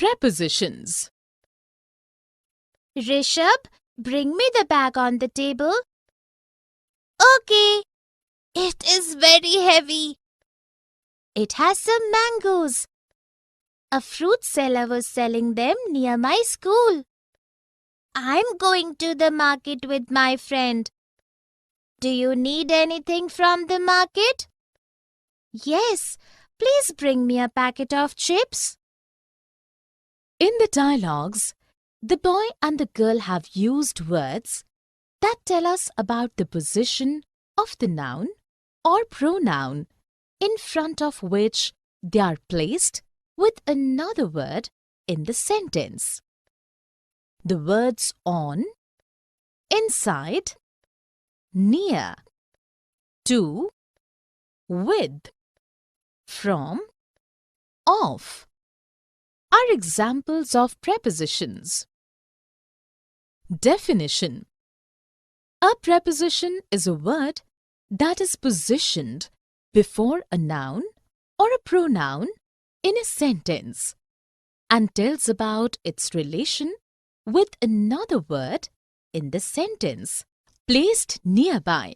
Prepositions. Rishabh, bring me the bag on the table. Okay. It is very heavy. It has some mangoes. A fruit seller was selling them near my school. I'm going to the market with my friend. Do you need anything from the market? Yes, please bring me a packet of chips. In the dialogues, the boy and the girl have used words that tell us about the position of the noun or pronoun in front of which they are placed with another word in the sentence. The words on, inside, near, to, with, from, of are examples of prepositions. Definition. A preposition is a word that is positioned before a noun or a pronoun in a sentence and tells about its relation with another word in the sentence placed nearby.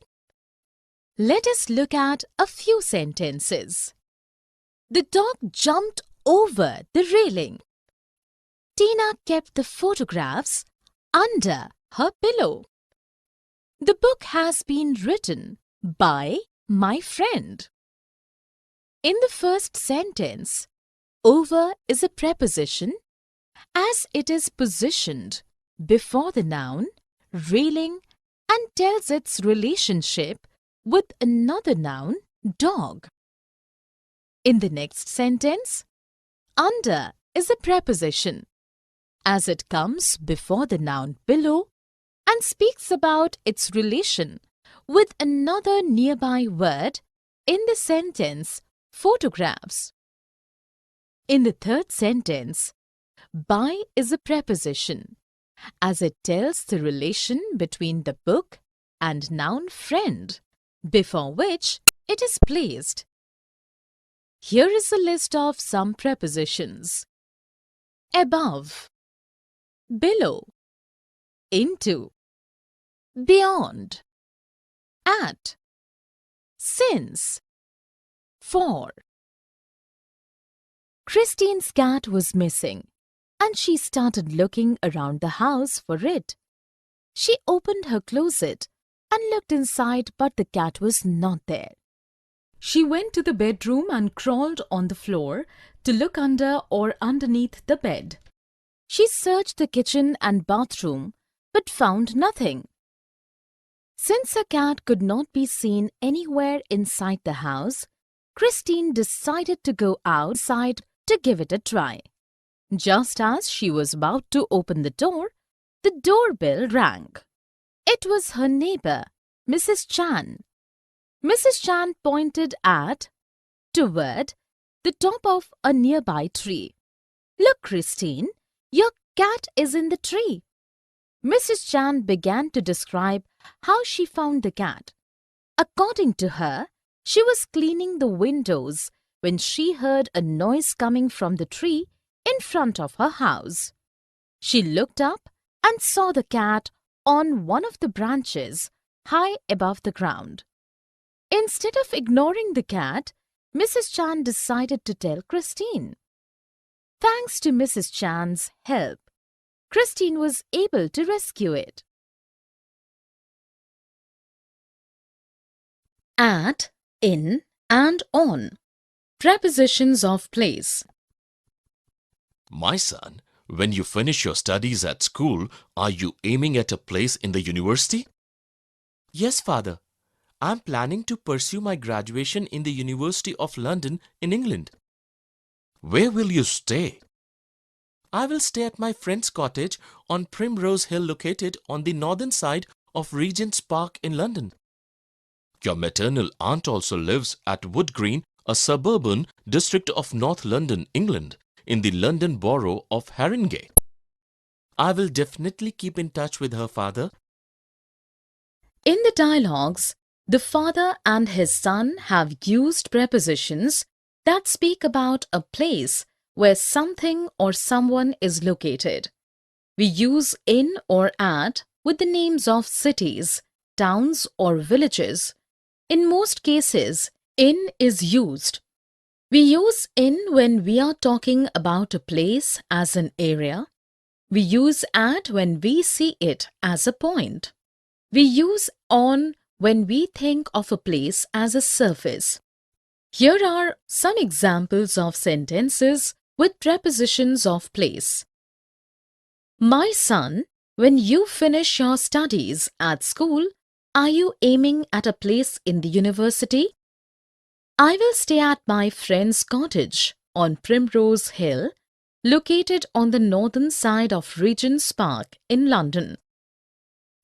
Let us look at a few sentences. The dog jumped over the railing. Tina kept the photographs under her pillow. The book has been written by my friend. In the first sentence, over is a preposition as it is positioned before the noun, railing, and tells its relationship with another noun, dog. In the next sentence, under is a preposition as it comes before the noun below and speaks about its relation with another nearby word in the sentence photographs. In the third sentence, by is a preposition as it tells the relation between the book and noun friend before which it is placed. Here is a list of some prepositions. Above, below, into, beyond, at, since, for. Christine's cat was missing, and she started looking around the house for it. She opened her closet and looked inside, but the cat was not there. She went to the bedroom and crawled on the floor to look under or underneath the bed. She searched the kitchen and bathroom, but found nothing. Since the cat could not be seen anywhere inside the house, Christine decided to go outside to give it a try. Just as she was about to open the doorbell rang. It was her neighbor, Mrs. Chan. Mrs. Chan pointed toward the top of a nearby tree. Look, Christine, your cat is in the tree. Mrs. Chan began to describe how she found the cat. According to her, she was cleaning the windows when she heard a noise coming from the tree in front of her house. She looked up and saw the cat on one of the branches high above the ground. Instead of ignoring the cat, Mrs. Chan decided to tell Christine. Thanks to Mrs. Chan's help, Christine was able to rescue it. At, in, and on. Prepositions of place. My son, when you finish your studies at school, are you aiming at a place in the university? Yes, Father. I'm planning to pursue my graduation in the University of London in England. Where will you stay? I will stay at my friend's cottage on Primrose Hill located on the northern side of Regent's Park in London. Your maternal aunt also lives at Wood Green, a suburban district of North London, England, in the London borough of Haringey. I will definitely keep in touch with her, Father. In the dialogues, the father and his son have used prepositions that speak about a place where something or someone is located. We use in or at with the names of cities, towns or villages. In most cases, in is used. We use in when we are talking about a place as an area. We use at when we see it as a point. We use on when we think of a place as a surface. Here are some examples of sentences with prepositions of place. My son, when you finish your studies at school, are you aiming at a place in the university? I will stay at my friend's cottage on Primrose Hill, located on the northern side of Regent's Park in London.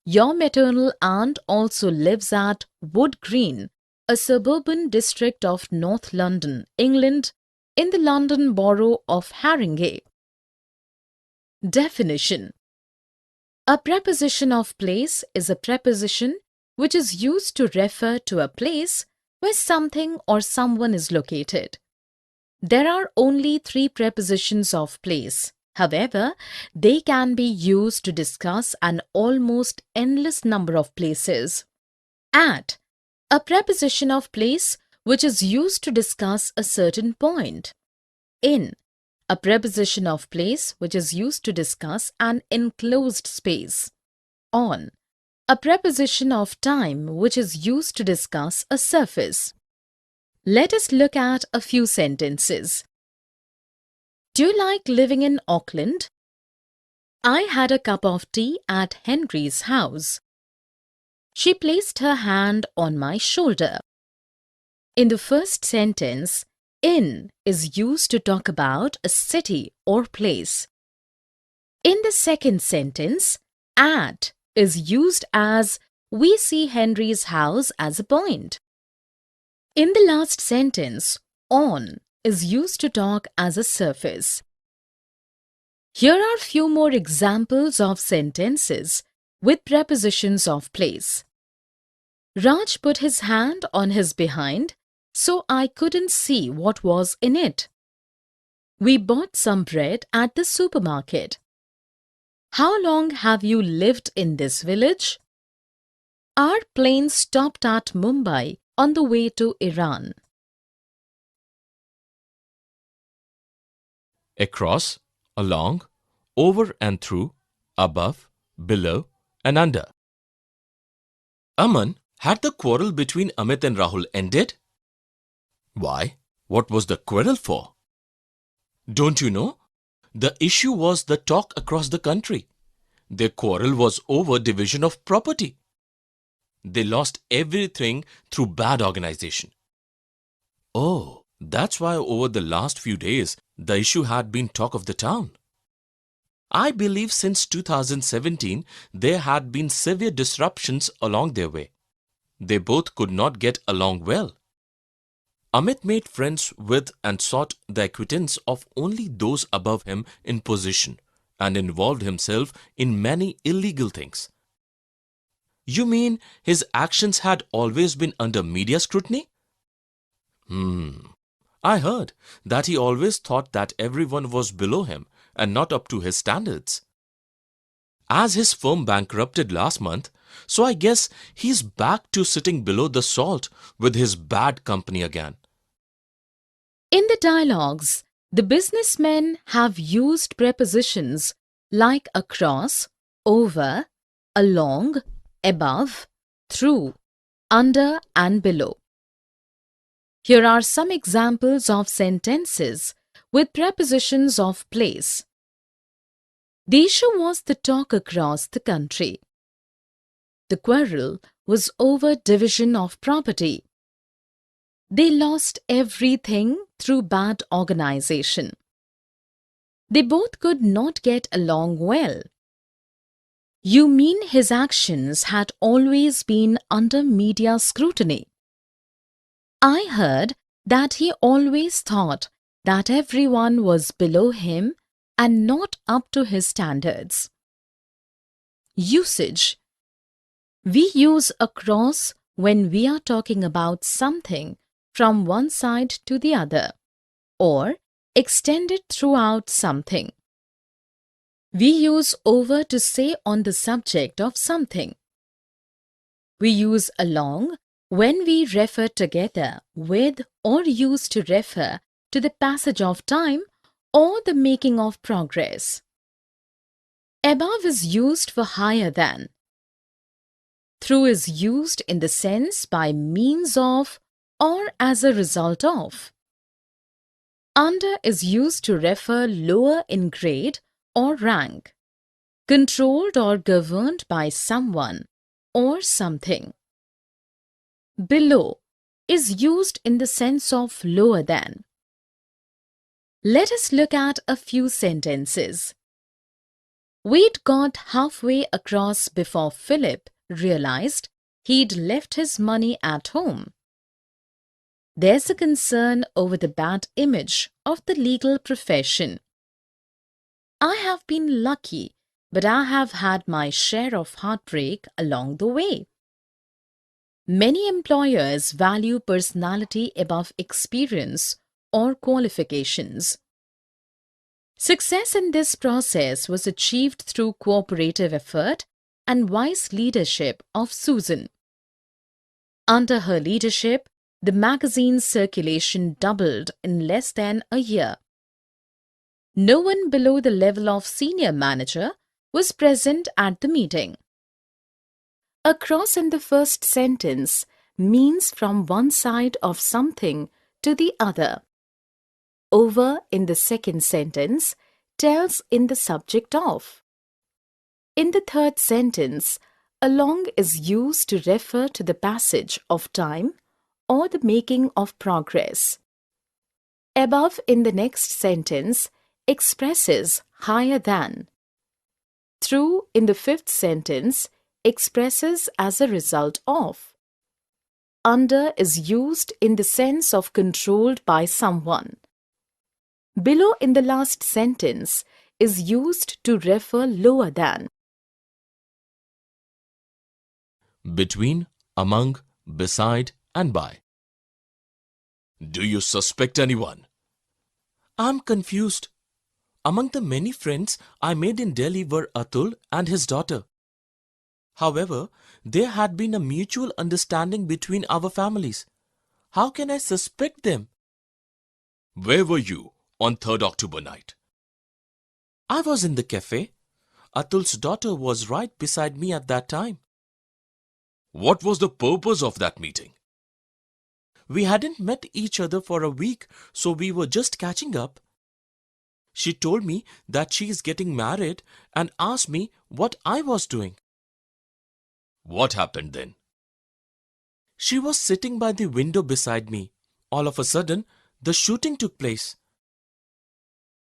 Your maternal aunt also lives at Wood Green, a suburban district of North London, England, in the London borough of Haringey. Definition: a preposition of place is a preposition which is used to refer to a place where something or someone is located. There are only 3 prepositions of place. However, they can be used to discuss an almost endless number of places. At, a preposition of place which is used to discuss a certain point. In, a preposition of place which is used to discuss an enclosed space. On, a preposition of time which is used to discuss a surface. Let us look at a few sentences. Do you like living in Auckland? I had a cup of tea at Henry's house. She placed her hand on my shoulder. In the first sentence, in is used to talk about a city or place. In the second sentence, at is used as we see Henry's house as a point. In the last sentence, on is used to talk as a surface. Here are few more examples of sentences with prepositions of place. Raj put his hand on his behind, so I couldn't see what was in it. We bought some bread at the supermarket. How long have you lived in this village? Our plane stopped at Mumbai on the way to Iran. Across, along, over and through, above, below, and under. Aman, had the quarrel between Amit and Rahul ended? Why? What was the quarrel for? Don't you know? The issue was the talk across the country. Their quarrel was over division of property. They lost everything through bad organization. Oh, that's why over the last few days, the issue had been talk of the town. I believe since 2017, there had been severe disruptions along their way. They both could not get along well. Amit made friends with and sought the acquaintance of only those above him in position and involved himself in many illegal things. You mean his actions had always been under media scrutiny? I heard that he always thought that everyone was below him and not up to his standards. As his firm bankrupted last month, so I guess he's back to sitting below the salt with his bad company again. In the dialogues, the businessmen have used prepositions like across, over, along, above, through, under and below. Here are some examples of sentences with prepositions of place. The issue was the talk across the country. The quarrel was over division of property. They lost everything through bad organization. They both could not get along well. You mean his actions had always been under media scrutiny? I heard that he always thought that everyone was below him and not up to his standards. Usage. We use across when we are talking about something from one side to the other, or extended throughout something. We use over to say on the subject of something. We use along when we refer together with or use to refer to the passage of time or the making of progress. Above is used for higher than. Through is used in the sense by means of or as a result of. Under is used to refer lower in grade or rank, controlled or governed by someone or something. Below is used in the sense of lower than. Let us look at a few sentences. We'd got halfway across before Philip realized he'd left his money at home. There's a concern over the bad image of the legal profession. I have been lucky, but I have had my share of heartbreak along the way. Many employers value personality above experience or qualifications. Success in this process was achieved through cooperative effort and wise leadership of Susan. Under her leadership, the magazine's circulation doubled in less than a year. No one below the level of senior manager was present at the meeting. Across in the first sentence means from one side of something to the other. Over in the second sentence tells in the subject of. In the third sentence, along is used to refer to the passage of time or the making of progress. Above in the next sentence expresses higher than. Through in the fifth sentence expresses as a result of. Under is used in the sense of controlled by someone. Below in the last sentence is used to refer lower than. Between, among, beside, and by. Do you suspect anyone? I'm confused. Among the many friends I made in Delhi were Atul and his daughter. However, there had been a mutual understanding between our families. How can I suspect them? Where were you on 3rd October night? I was in the cafe. Atul's daughter was right beside me at that time. What was the purpose of that meeting? We hadn't met each other for a week, so we were just catching up. She told me that she is getting married and asked me what I was doing. What happened then? She was sitting by the window beside me. All of a sudden, the shooting took place.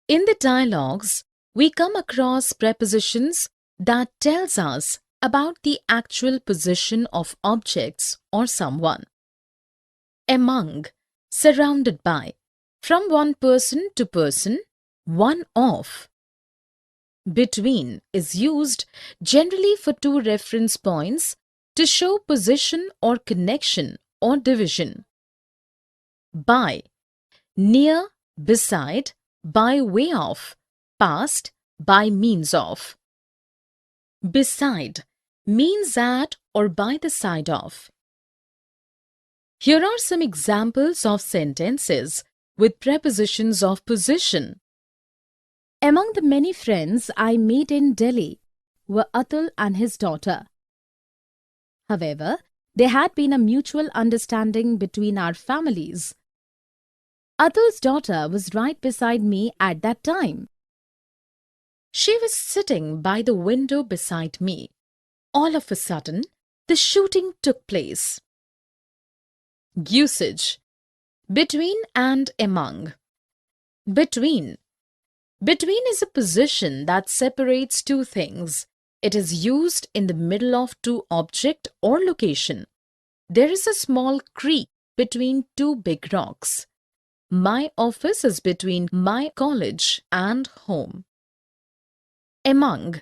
In the dialogues, we come across prepositions that tells us about the actual position of objects or someone. Among, surrounded by, from one person to person, one of. Between is used generally for two reference points to show position or connection or division. By, near, beside, by way of, past, by means of. Beside means at or by the side of. Here are some examples of sentences with prepositions of position. Among the many friends I made in Delhi were Atul and his daughter. However, there had been a mutual understanding between our families. Atul's daughter was right beside me at that time. She was sitting by the window beside me. All of a sudden, the shooting took place. Usage: between and among. Between. Between is a position that separates two things. It is used in the middle of two object or location. There is a small creek between two big rocks. My office is between my college and home. Among.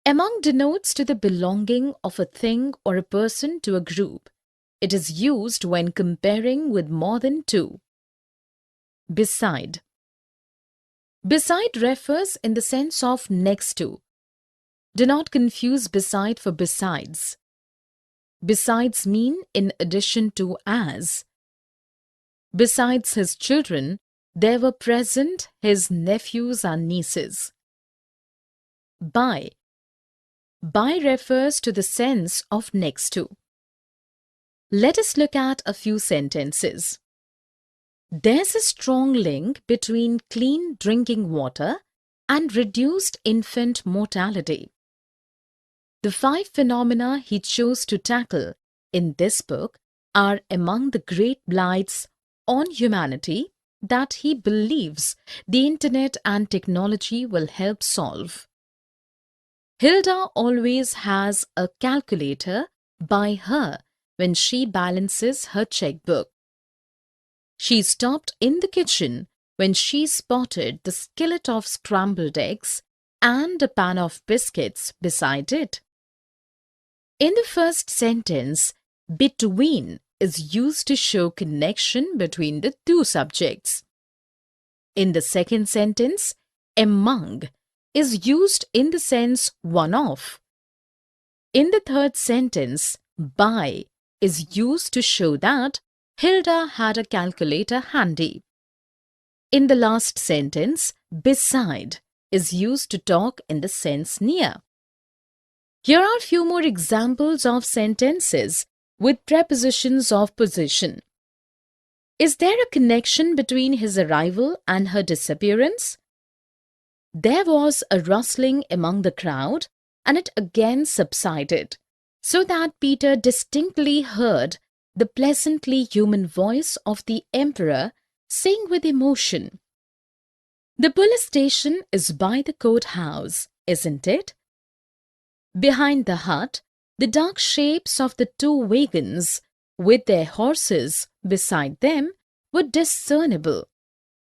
Among denotes to the belonging of a thing or a person to a group. It is used when comparing with more than two. Beside. Beside refers in the sense of next to. Do not confuse beside for besides. Besides mean in addition to as. Besides his children, there were present his nephews and nieces. By. By refers to the sense of next to. Let us look at a few sentences. There's a strong link between clean drinking water and reduced infant mortality. The 5 phenomena he chose to tackle in this book are among the great blights on humanity that he believes the internet and technology will help solve. Hilda always has a calculator by her when she balances her checkbook. She stopped in the kitchen when she spotted the skillet of scrambled eggs and a pan of biscuits beside it. In the first sentence, between is used to show connection between the two subjects. In the second sentence, among is used in the sense one of. In the third sentence, by is used to show that Hilda had a calculator handy. In the last sentence, beside is used to talk in the sense near. Here are few more examples of sentences with prepositions of position. Is there a connection between his arrival and her disappearance? There was a rustling among the crowd, and it again subsided, so that Peter distinctly heard the pleasantly human voice of the emperor saying with emotion, "The police station is by the courthouse, isn't it?" Behind the hut, the dark shapes of the 2 wagons, with their horses beside them, were discernible,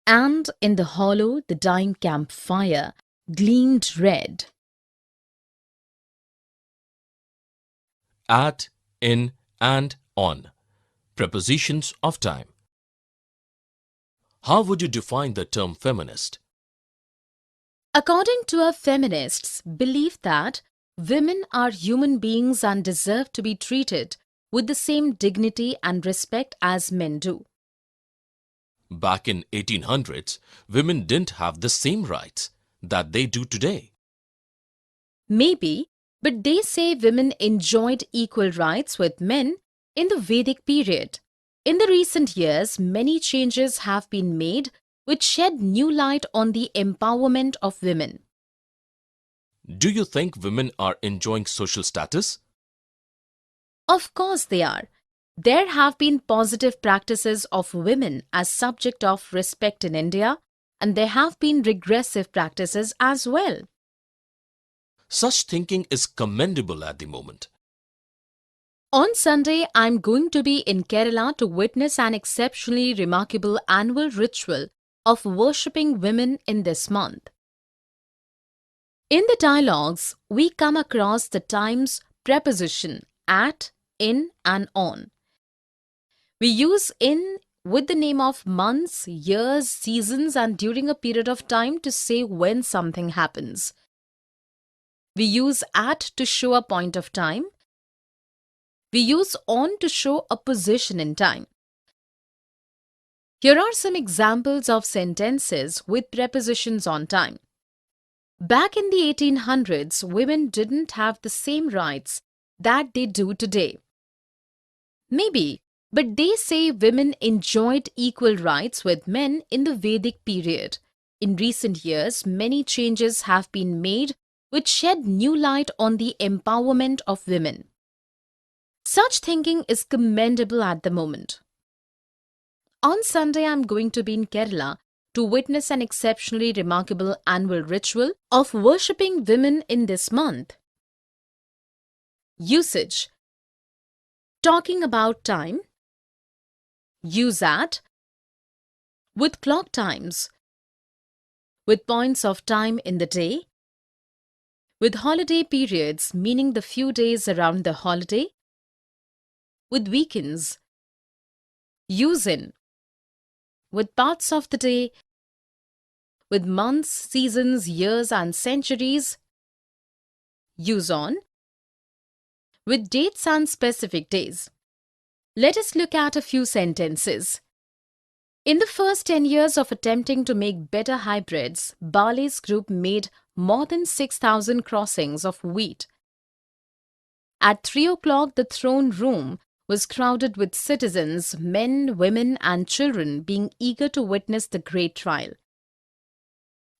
and in the hollow the dying campfire gleamed red. At, in, and on. Prepositions of time. How would you define the term feminist? According to a feminist's belief that women are human beings and deserve to be treated with the same dignity and respect as men do. Back in 1800s, women didn't have the same rights that they do today. Maybe, but they say women enjoyed equal rights with men in the Vedic period. In the recent years, many changes have been made which shed new light on the empowerment of women. Do you think women are enjoying social status? Of course they are. There have been positive practices of women as subject of respect in India, and there have been regressive practices as well. Such thinking is commendable at the moment. On Sunday, I'm going to be in Kerala to witness an exceptionally remarkable annual ritual of worshipping women in this month. In the dialogues, we come across the times preposition at, in, and on. We use in with the name of months, years, seasons, and during a period of time to say when something happens. We use at to show a point of time. We use on to show a position in time. Here are some examples of sentences with prepositions on time. Back in the 1800s, women didn't have the same rights that they do today. Maybe, but they say women enjoyed equal rights with men in the Vedic period. In recent years, many changes have been made which shed new light on the empowerment of women. Such thinking is commendable at the moment. On Sunday, I'm going to be in Kerala to witness an exceptionally remarkable annual ritual of worshipping women in this month. Usage. Talking about time. Use at. With clock times. With points of time in the day. With holiday periods, meaning the few days around the holiday. With weekends. Use in. With parts of the day. with months, seasons, years and centuries. Use on with dates and specific days. Let us look at a few sentences. In the first 10 years of attempting to make better hybrids, Barley's group made more than 6,000 crossings of wheat. At 3 o'clock, the throne room was crowded with citizens, men, women and children being eager to witness the great trial.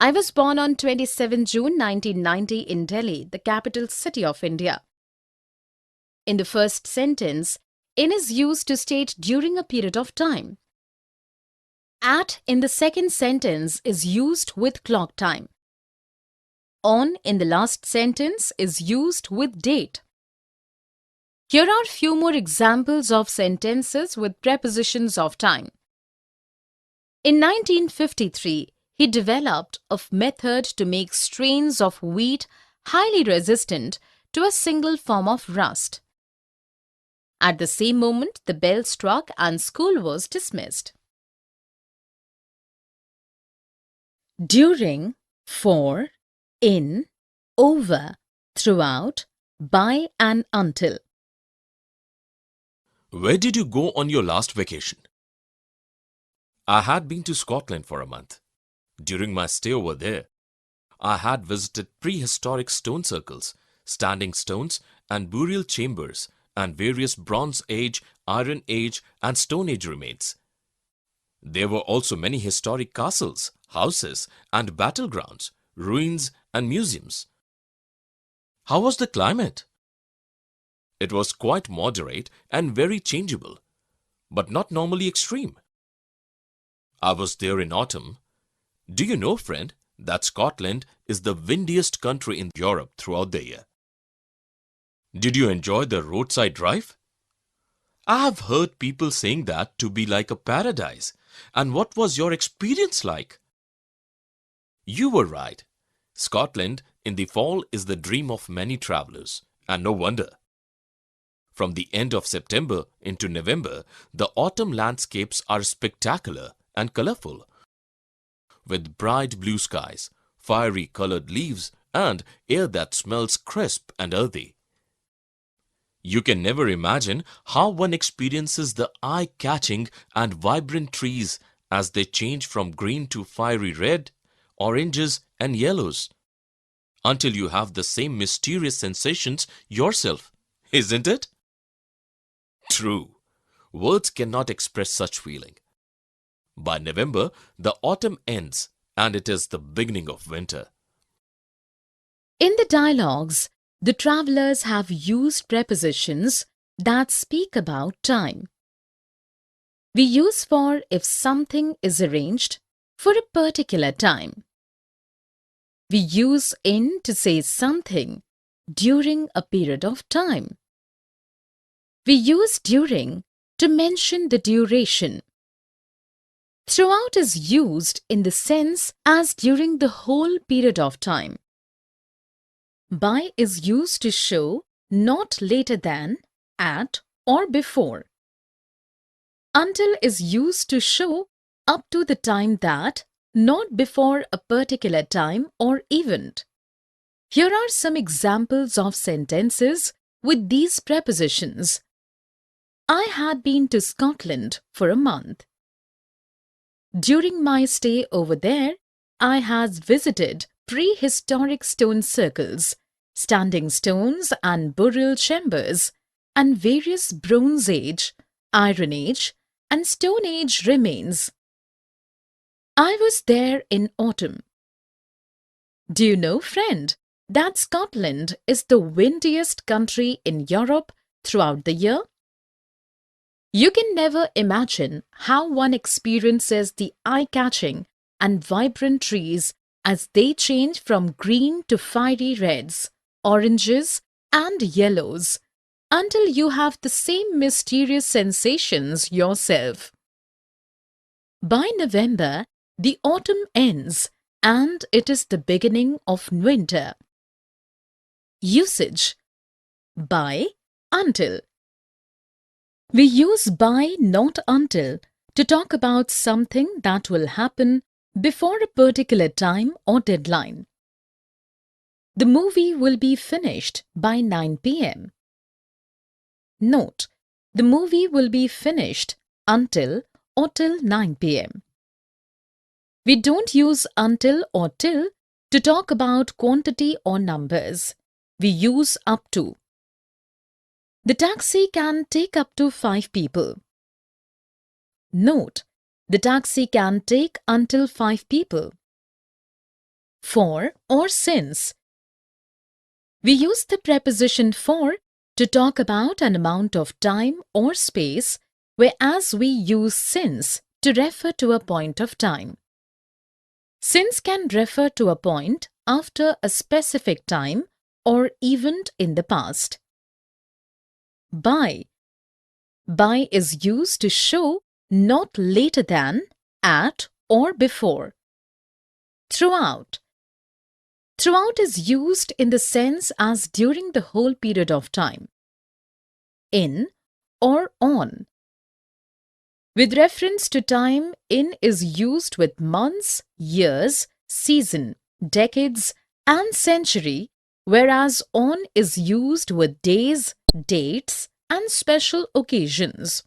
I was born on 27 June 1990 in Delhi, the capital city of India. In the first sentence, in is used to state during a period of time. At in the second sentence is used with clock time. On in the last sentence is used with date. Here are few more examples of sentences with prepositions of time. In 1953, he developed a method to make strains of wheat highly resistant to a single form of rust. At the same moment, the bell struck and school was dismissed. During, for, in, over, throughout, by and until. Where did you go on your last vacation? I had been to Scotland for a month. During my stay over there, I had visited prehistoric stone circles, standing stones and burial chambers and various Bronze Age, Iron Age and Stone Age remains. There were also many historic castles, houses and battlegrounds, ruins and museums. How was the climate? It was quite moderate and very changeable, but not normally extreme. I was there in autumn. Do you know, friend, that Scotland is the windiest country in Europe throughout the year? Did you enjoy the roadside drive? I have heard people saying that to be like a paradise. And what was your experience like? You were right. Scotland in the fall is the dream of many travelers, and no wonder. From the end of September into November, the autumn landscapes are spectacular and colorful, with bright blue skies, fiery colored leaves, and air that smells crisp and earthy. You can never imagine how one experiences the eye-catching and vibrant trees as they change from green to fiery red, oranges, and yellows, until you have the same mysterious sensations yourself, isn't it? True, words cannot express such feeling. By November, the autumn ends and it is the beginning of winter. In the dialogues, the travelers have used prepositions that speak about time. We use for if something is arranged for a particular time. We use in to say something during a period of time. We use during to mention the duration. Throughout is used in the sense as during the whole period of time. By is used to show not later than, at, or before. Until is used to show up to the time that, not before a particular time or event. Here are some examples of sentences with these prepositions. I had been to Scotland for a month. During my stay over there, I had visited prehistoric stone circles, standing stones and burial chambers, and various Bronze Age, Iron Age, and Stone Age remains. I was there in autumn. Do you know, friend, that Scotland is the windiest country in Europe throughout the year? You can never imagine how one experiences the eye-catching and vibrant trees as they change from green to fiery reds, oranges, and yellows, until you have the same mysterious sensations yourself. By November, the autumn ends and it is the beginning of winter. Usage: by, until. We use by, not until, to talk about something that will happen before a particular time or deadline. The movie will be finished by 9 p.m. Note: the movie will be finished until or till 9 p.m. We don't use until or till to talk about quantity or numbers. We use up to. The taxi can take up to 5 people. Note: the taxi can take until 5 people. For or since. We use the preposition for to talk about an amount of time or space, whereas we use since to refer to a point of time. Since can refer to a point after a specific time or event in the past. By. By is used to show not later than, at, or before. Throughout. Throughout is used in the sense as during the whole period of time. In or on. With reference to time, in is used with months, years, season, decades, and century, whereas on is used with days, dates, and special occasions.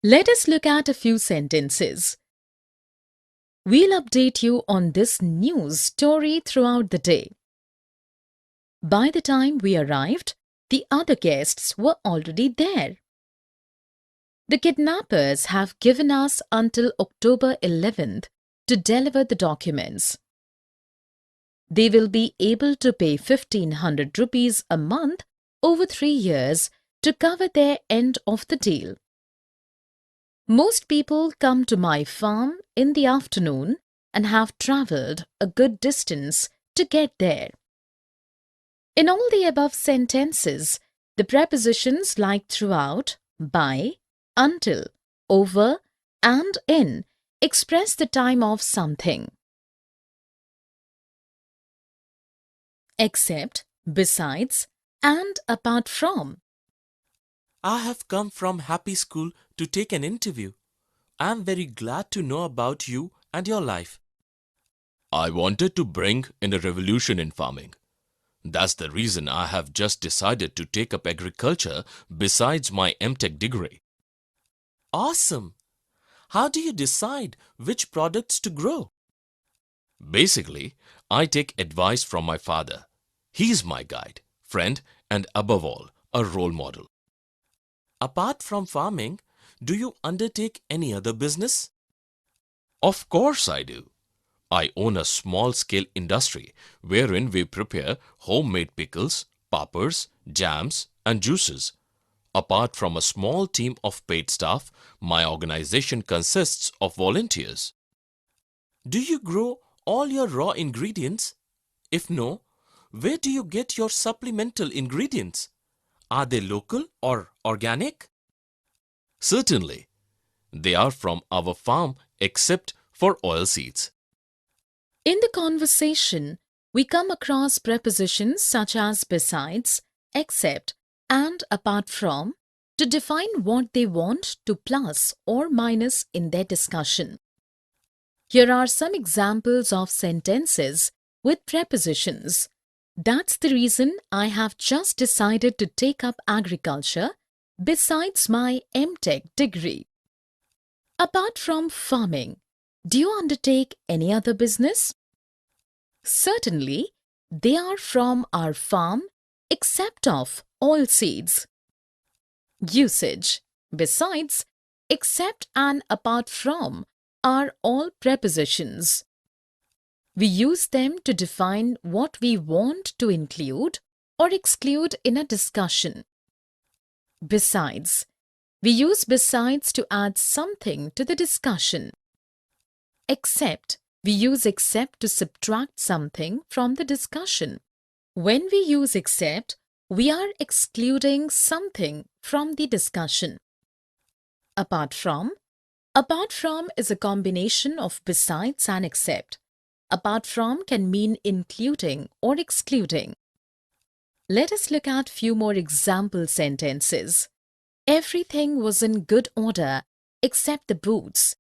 Let us look at a few sentences. We'll update you on this news story throughout the day. By the time we arrived, the other guests were already there. The kidnappers have given us until October 11th to deliver the documents. They will be able to pay 1,500 rupees a month over 3 years to cover their end of the deal. Most people come to my farm in the afternoon and have travelled a good distance to get there. In all the above sentences, the prepositions like throughout, by, until, over, and in express the time of something. Except, besides, and apart from. I have come from Happy School to take an interview. I am very glad to know about you and your life. I wanted to bring in a revolution in farming. That's the reason I have just decided to take up agriculture besides my MTech degree. Awesome! How do you decide which products to grow? Basically, I take advice from my father. He's my guide, friend, and above all, a role model. Apart from farming, do you undertake any other business? Of course I do. I own a small-scale industry wherein we prepare homemade pickles, pappers, jams, and juices. Apart from a small team of paid staff, my organization consists of volunteers. Do you grow all your raw ingredients? If no, where do you get your supplemental ingredients? Are they local or organic? Certainly, they are from our farm except for oilseeds. In the conversation, we come across prepositions such as besides, except, and apart from to define what they want to plus or minus in their discussion. Here are some examples of sentences with prepositions. That's the reason I have just decided to take up agriculture besides my MTech degree. Apart from farming, do you undertake any other business? Certainly, they are from our farm except of oilseeds. Usage, besides, except and apart from are all prepositions. We use them to define what we want to include or exclude in a discussion. Besides, we use besides to add something to the discussion. Except, we use except to subtract something from the discussion. When we use except, we are excluding something from the discussion. Apart from is a combination of besides and except. Apart from can mean including or excluding. Let us look at few more example sentences. Everything was in good order except the boots.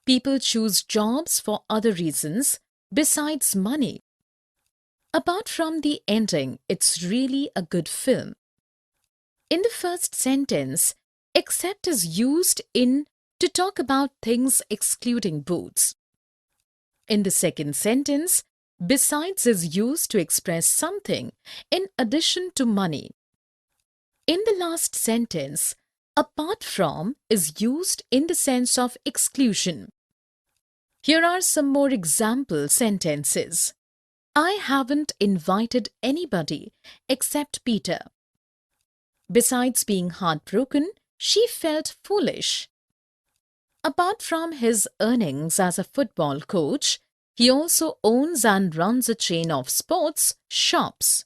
People choose jobs for other reasons besides money. Apart from the ending, it's really a good film. In the first sentence, except is used in to talk about things excluding boots. In the second sentence, besides is used to express something in addition to money. In the last sentence, apart from is used in the sense of exclusion. Here are some more example sentences. I haven't invited anybody except Peter. Besides being heartbroken, she felt foolish. Apart from his earnings as a football coach, he also owns and runs a chain of sports shops.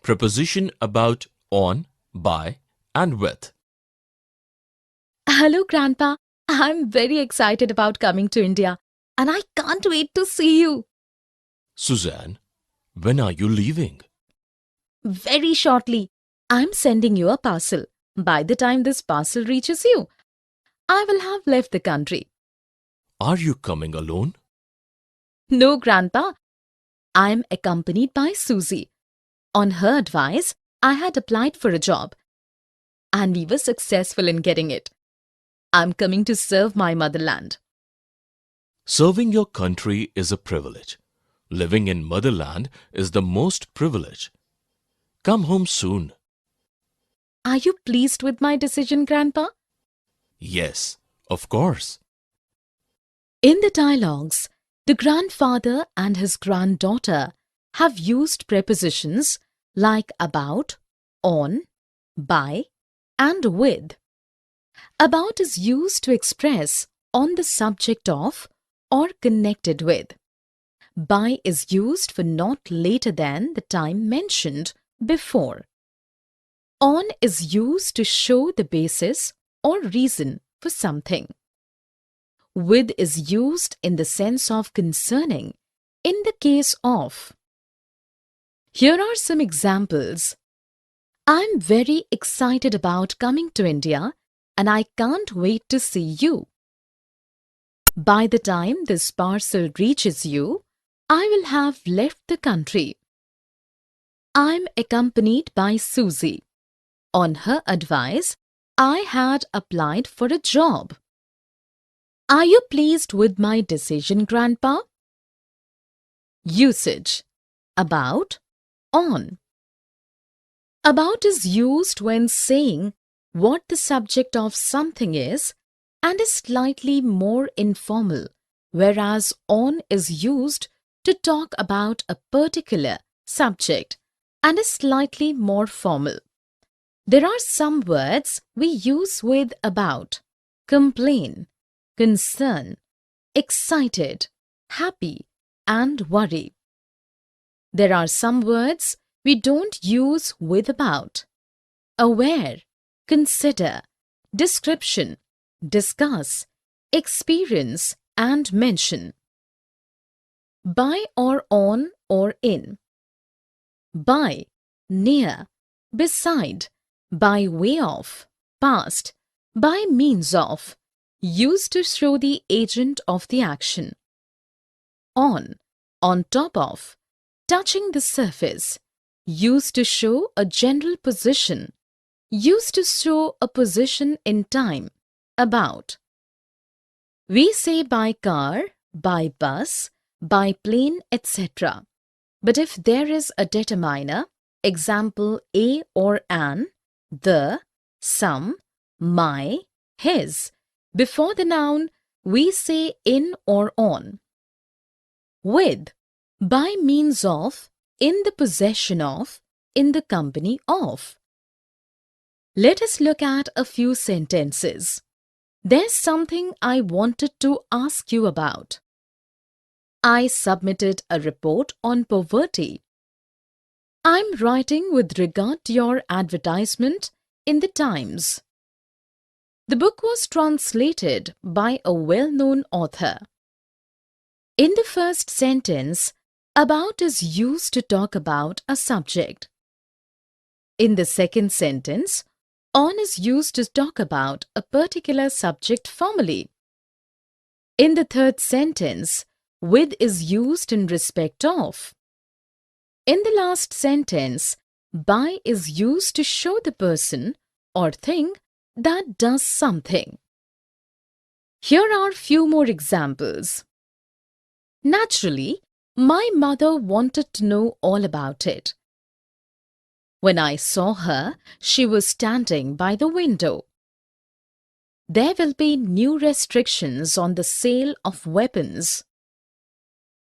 Preposition about on, by, and with. Hello, Grandpa. I'm very excited about coming to India and I can't wait to see you. Suzanne, when are you leaving? Very shortly, I'm sending you a parcel. By the time this parcel reaches you, I will have left the country. Are you coming alone? No, Grandpa. I'm accompanied by Susie. On her advice, I had applied for a job and we were successful in getting it. I'm coming to serve my motherland. Serving your country is a privilege. Living in motherland is the most privilege. Come home soon. Are you pleased with my decision, Grandpa? Yes, of course. In the dialogues, the grandfather and his granddaughter have used prepositions like about, on, by, and with. About is used to express on the subject of or connected with. By is used for not later than the time mentioned before. On is used to show the basis or reason for something. With is used in the sense of concerning in the case of. Here are some examples. I'm very excited about coming to India and I can't wait to see you. By the time this parcel reaches you, I will have left the country. I'm accompanied by Susie. On her advice, I had applied for a job. Are you pleased with my decision, Grandpa? Usage. About, on. About is used when saying what the subject of something is and is slightly more informal, whereas on is used to talk about a particular subject and is slightly more formal. There are some words we use with about: complain, concern, excited, happy, and worry. There are some words we don't use with about: aware, consider, description, discuss, experience, and mention. By or on or in. By, near, beside, by way of, past, by means of, used to show the agent of the action. On top of, touching the surface, used to show a general position, used to show a position in time, about. We say by car, by bus, by plane, etc. But if there is a determiner, example a or an, the, some, my, his, before the noun, we say in or on. With, by means of, in the possession of, in the company of. Let us look at a few sentences. There's something I wanted to ask you about. I submitted a report on poverty. I'm writing with regard to your advertisement in the Times. The book was translated by a well-known author. In the first sentence, about is used to talk about a subject. In the second sentence, On is used to talk about a particular subject formally. In the third sentence, with is used in respect of. In the last sentence, by is used to show the person or thing that does something. Here are few more examples. Naturally, my mother wanted to know all about it. When I saw her, she was standing by the window. There will be new restrictions on the sale of weapons.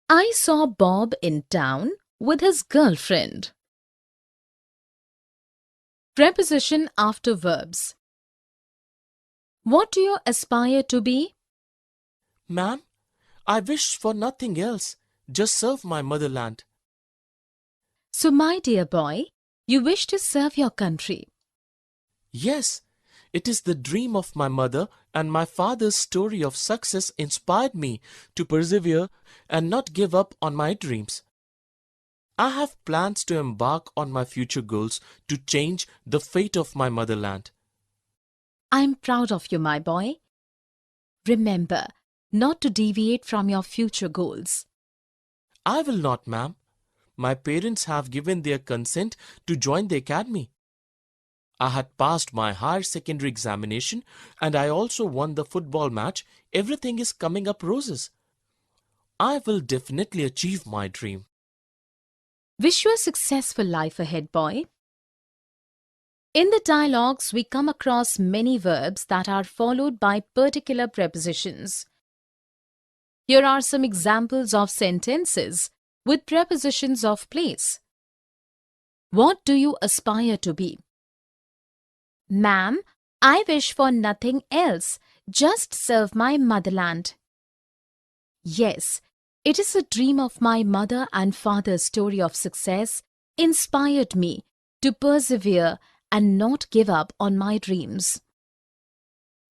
I saw Bob in town with his girlfriend. Preposition after verbs. What do you aspire to be? Ma'am, I wish for nothing else, just serve my motherland. So, my dear boy, you wish to serve your country. Yes, it is the dream of my mother, and my father's story of success inspired me to persevere and not give up on my dreams. I have plans to embark on my future goals to change the fate of my motherland. I am proud of you, my boy. Remember not to deviate from your future goals. I will not, ma'am. My parents have given their consent to join the academy. I had passed my higher secondary examination and I also won the football match. Everything is coming up roses. I will definitely achieve my dream. Wish you a successful life ahead, boy. In the dialogues, we come across many verbs that are followed by particular prepositions. Here are some examples of sentences with prepositions of place. What do you aspire to be? Ma'am, I wish for nothing else, just serve my motherland. Yes, it is a dream of my mother and father's story of success inspired me to persevere and not give up on my dreams.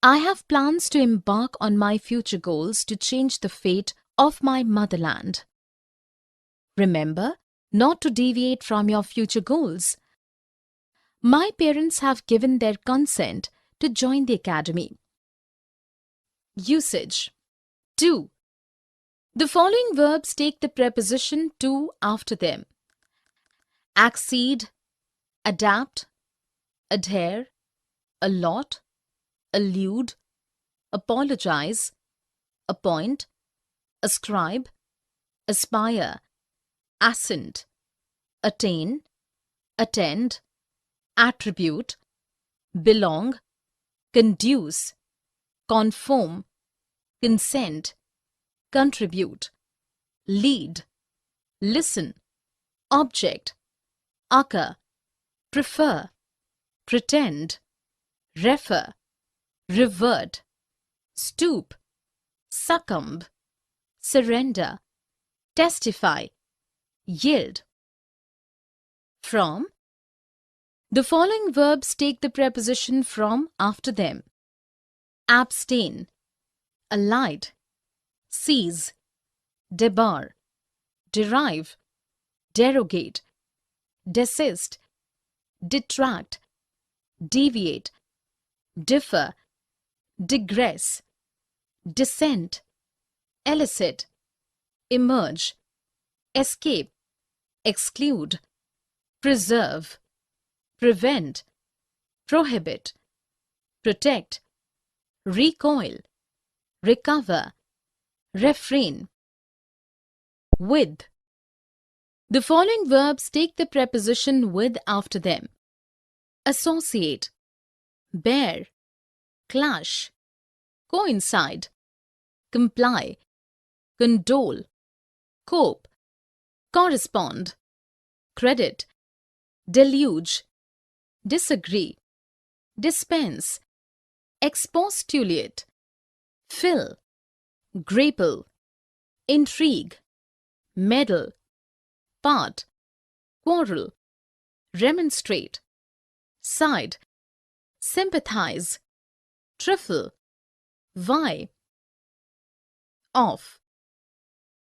I have plans to embark on my future goals to change the fate of my motherland. Remember not to deviate from your future goals. My parents have given their consent to join the academy. Usage. 2. The following verbs take the preposition to after them. Accede, adapt, adhere, allot, allude, apologize, appoint, ascribe, aspire, assent, attain, attend, attribute, belong, conduce, conform, consent, contribute, lead, listen, object, occur, prefer, pretend, refer, revert, stoop, succumb, surrender, testify, yield. From. The following verbs take the preposition from after them. Abstain, alight, seize, debar, derive, derogate, desist, detract, deviate, differ, digress, dissent, elicit, emerge, escape, exclude, preserve, prevent, prohibit, protect, recoil, recover, refrain. With. The following verbs take the preposition with after them. Associate, bear, clash, coincide, comply, condole, cope, correspond, credit, deluge, disagree, dispense, expostulate, fill, grapple, intrigue, meddle, part, quarrel, remonstrate, side, sympathize, trifle, vie. Off.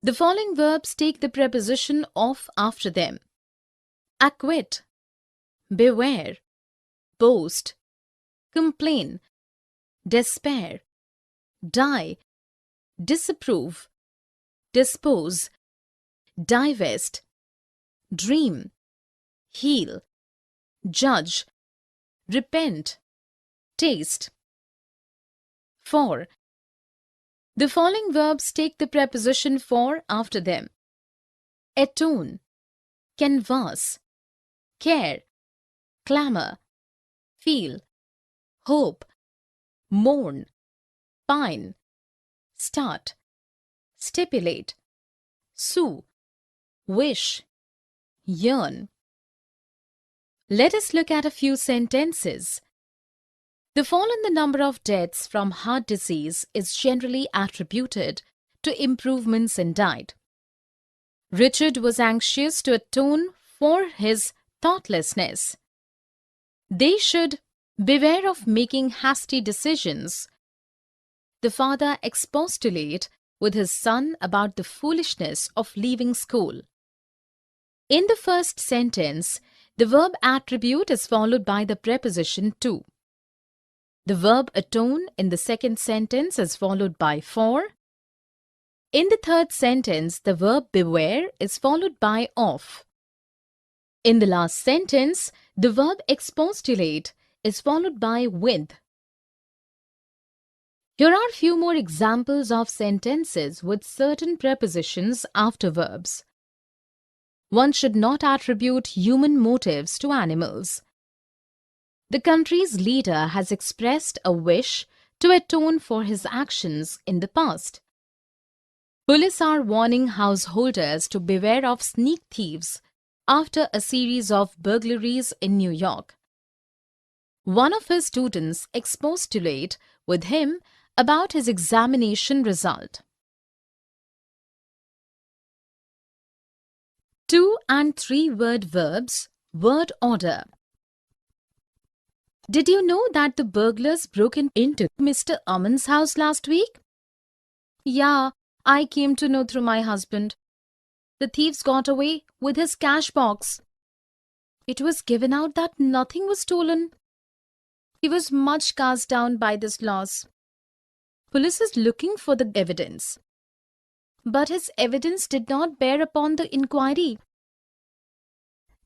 The following verbs take the preposition of after them. Acquit, beware, boast, complain, despair, die, disapprove, dispose, divest, dream, heal, judge, repent, taste. 4. The following verbs take the preposition for after them. Atone, canvass, care, clamor, feel, hope, mourn, pine, start, stipulate, sue, wish, yearn. Let us look at a few sentences. The fall in the number of deaths from heart disease is generally attributed to improvements in diet. Richard was anxious to atone for his thoughtlessness. They should beware of making hasty decisions. The father expostulate with his son about the foolishness of leaving school. In the first sentence, the verb attribute is followed by the preposition to. The verb atone in the second sentence is followed by for. In the third sentence, the verb beware is followed by of. In the last sentence, the verb expostulate is followed by with. Here are few more examples of sentences with certain prepositions after verbs. One should not attribute human motives to animals. The country's leader has expressed a wish to atone for his actions in the past. Police are warning householders to beware of sneak thieves after a series of burglaries in New York. One of his students expostulate with him about his examination result. 2 and 3 word verbs, word order. Did you know that the burglars broke into Mr. Aman's house last week? Yeah, I came to know through my husband. The thieves got away with his cash box. It was given out that nothing was stolen. He was much cast down by this loss. Police is looking for the evidence. But his evidence did not bear upon the inquiry.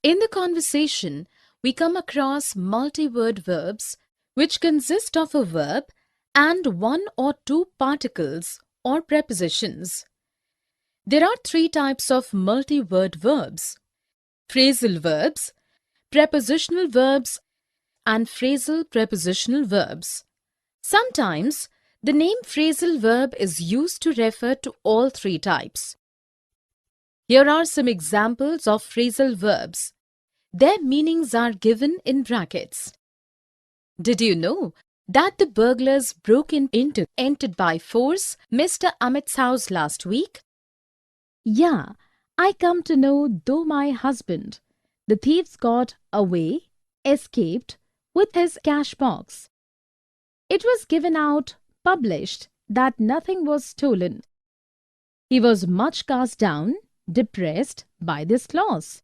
In the conversation, we come across multi-word verbs which consist of a verb and 1 or 2 particles or prepositions. There are 3 types of multi-word verbs: phrasal verbs, prepositional verbs, and phrasal prepositional verbs. Sometimes, the name phrasal verb is used to refer to all 3 types. Here are some examples of phrasal verbs. Their meanings are given in brackets. Did you know that the burglars entered by force Mr. Amit's house last week? Yeah, I come to know though my husband. The thieves got away, escaped with his cash box. It was given out, published, that nothing was stolen. He was much cast down, depressed by this loss.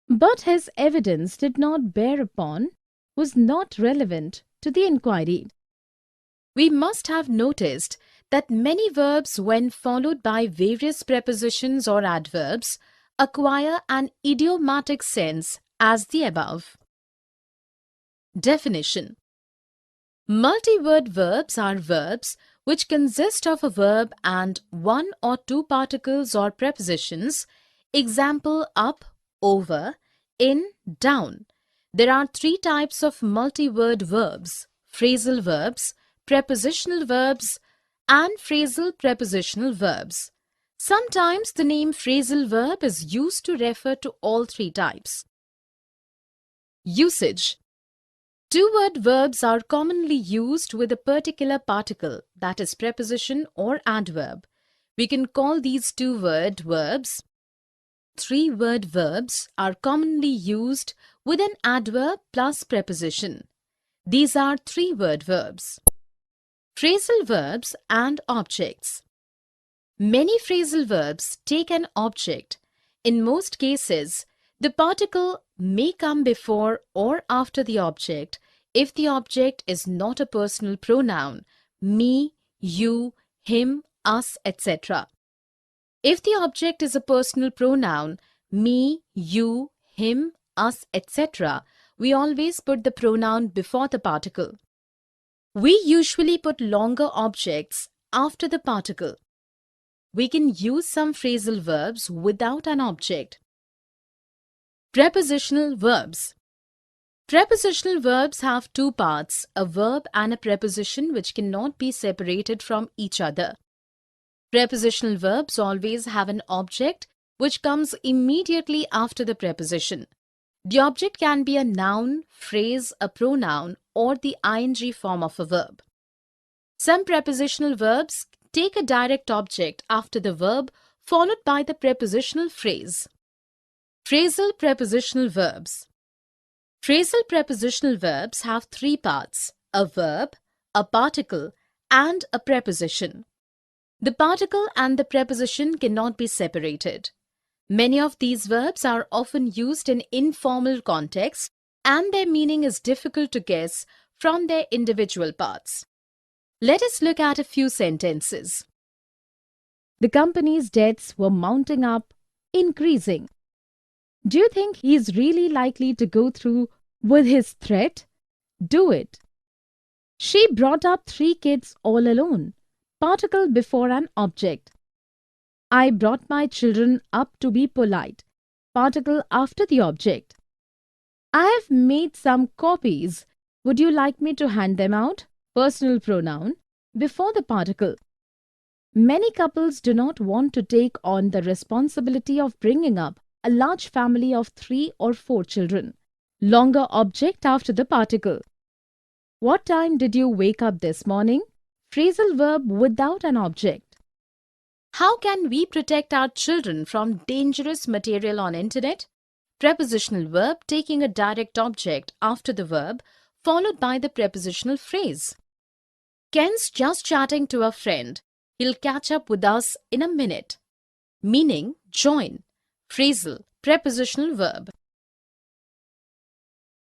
But his evidence did not bear upon, was not relevant to the inquiry. We must have noticed that many verbs, when followed by various prepositions or adverbs, acquire an idiomatic sense as the above. Definition: multi-word verbs are verbs which consist of a verb and 1 or 2 particles or prepositions. Example: up, over, in, down. There are 3 types of multi-word verbs: phrasal verbs, prepositional verbs, and phrasal prepositional verbs. Sometimes the name phrasal verb is used to refer to all 3 types. Usage: 2-word verbs are commonly used with a particular particle, that is preposition or adverb. We can call these 2-word verbs. 3-word verbs are commonly used with an adverb plus preposition. These are 3-word verbs. Phrasal verbs and objects. Many phrasal verbs take an object. In most cases, the particle may come before or after the object if the object is not a personal pronoun, me, you, him, us, etc. If the object is a personal pronoun, me, you, him, us, etc., we always put the pronoun before the particle. We usually put longer objects after the particle. We can use some phrasal verbs without an object. Prepositional verbs. Prepositional verbs have two parts, a verb and a preposition, which cannot be separated from each other. Prepositional verbs always have an object which comes immediately after the preposition. The object can be a noun, phrase, a pronoun, or the ing form of a verb. Some prepositional verbs take a direct object after the verb followed by the prepositional phrase. Phrasal prepositional verbs. Phrasal prepositional verbs have three parts, a verb, a particle, and a preposition. The particle and the preposition cannot be separated. Many of these verbs are often used in informal contexts, and their meaning is difficult to guess from their individual parts. Let us look at a few sentences. The company's debts were mounting up, increasing. Do you think he is really likely to go through with his threat? Do it. She brought up 3 kids all alone. Particle before an object. I brought my children up to be polite. Particle after the object. I have made some copies. Would you like me to hand them out? Personal pronoun before the particle. Many couples do not want to take on the responsibility of bringing up a large family of 3 or 4 children. Longer object after the particle. What time did you wake up this morning? Phrasal verb without an object. How can we protect our children from dangerous material on internet? Prepositional verb taking a direct object after the verb followed by the prepositional phrase. Ken's just chatting to a friend. He'll catch up with us in a minute. Meaning join. Phrasal prepositional verb.